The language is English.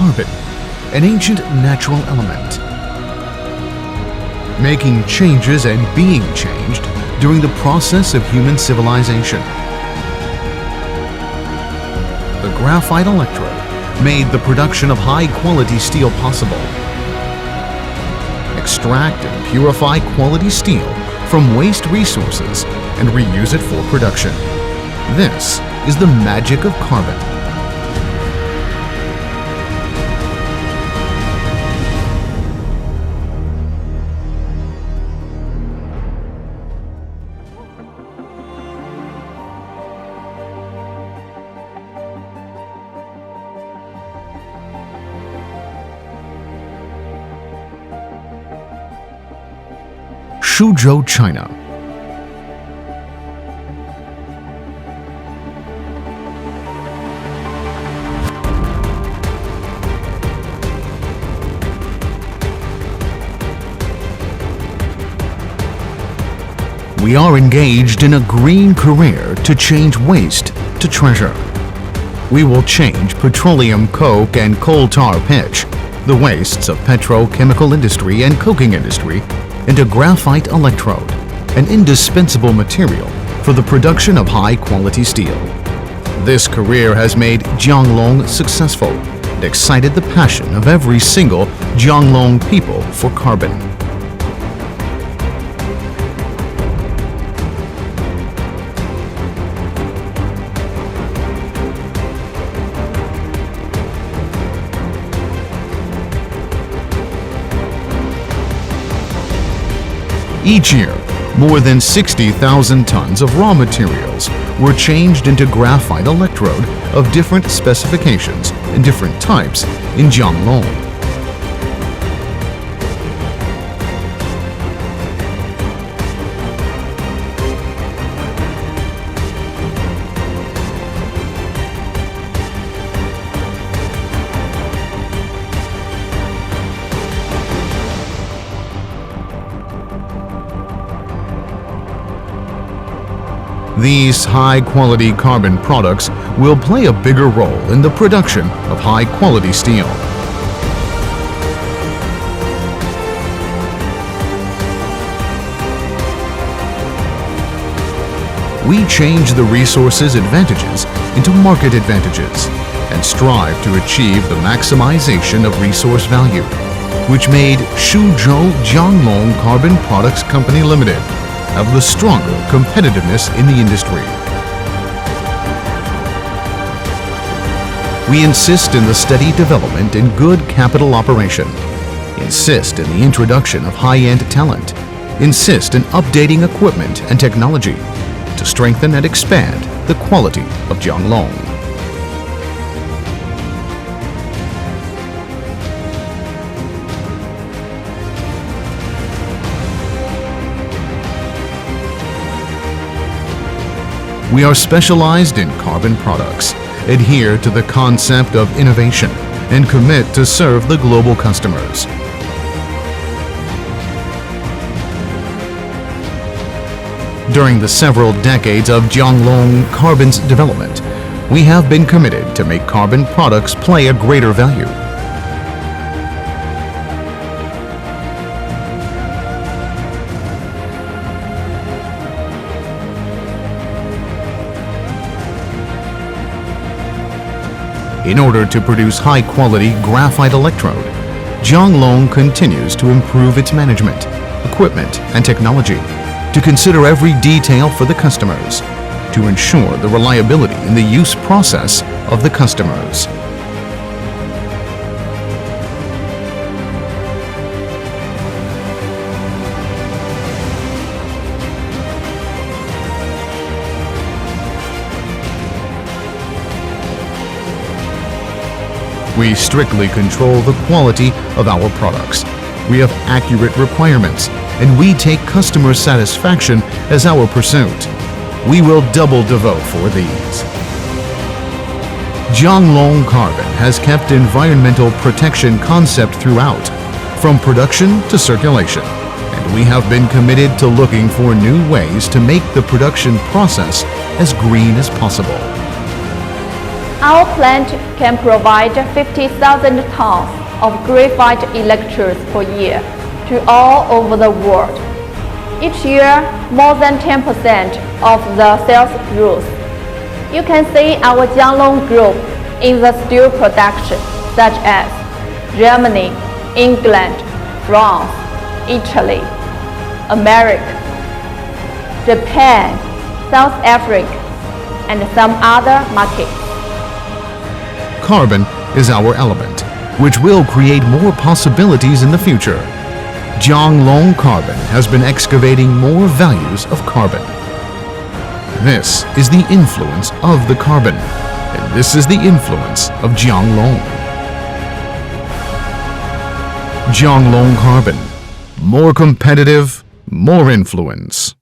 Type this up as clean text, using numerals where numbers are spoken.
carbon, an ancient natural element, making changes and being changed during the process of human civilization. The graphite electrode made the production of high-quality steel possible. Extract and purify quality steel from waste resources and reuse it for production. This is the magic of carbon. Suzhou, China. We are engaged in a green career to change waste to treasure. We will change petroleum coke and coal tar pitch, the wastes of petrochemical industry and coking industry, into graphite electrode, an indispensable material for the production of high-quality steel. This career has made Jianglong successful and excited the passion of every single Jianglong people for carbon. Each year, more than 60,000 tons of raw materials were changed into graphite electrode of different specifications and different types in Jianglong. These high-quality carbon products will play a bigger role in the production of high-quality steel. We change the resources advantages into market advantages and strive to achieve the maximization of resource value, which made Suzhou Jianglong Carbon Products Company Limited have the stronger competitiveness in the industry. We insist in the steady development and good capital operation, insist in the introduction of high-end talent, insist in updating equipment and technology to strengthen and expand the quality of Jianglong. We are specialized in carbon products, adhere to the concept of innovation, and commit to serve the global customers. During the several decades of Jianglong Carbon's development, we have been committed to make carbon products play a greater value. In order to produce high-quality graphite electrode, Jianglong continues to improve its management, equipment, and technology to consider every detail for the customers, to ensure the reliability in the use process of the customers. We strictly control the quality of our products. We have accurate requirements, and we take customer satisfaction as our pursuit. We will double devote for these. Jianglong Carbon has kept environmental protection concept throughout, from production to circulation, and we have been committed to looking for new ways to make the production process as green as possible. Our plant can provide 50,000 tons of graphite electrodes per year to all over the world. Each year, more than 10% of the sales growth. You can see our Jianglong Group in the steel production, such as Germany, England, France, Italy, America, Japan, South Africa, and some other markets. Carbon is our element, which will create more possibilities in the future. Jianglong Carbon has been excavating more values of carbon. This is the influence of the carbon, and this is the influence of Jianglong. Jianglong Carbon. More competitive, more influence.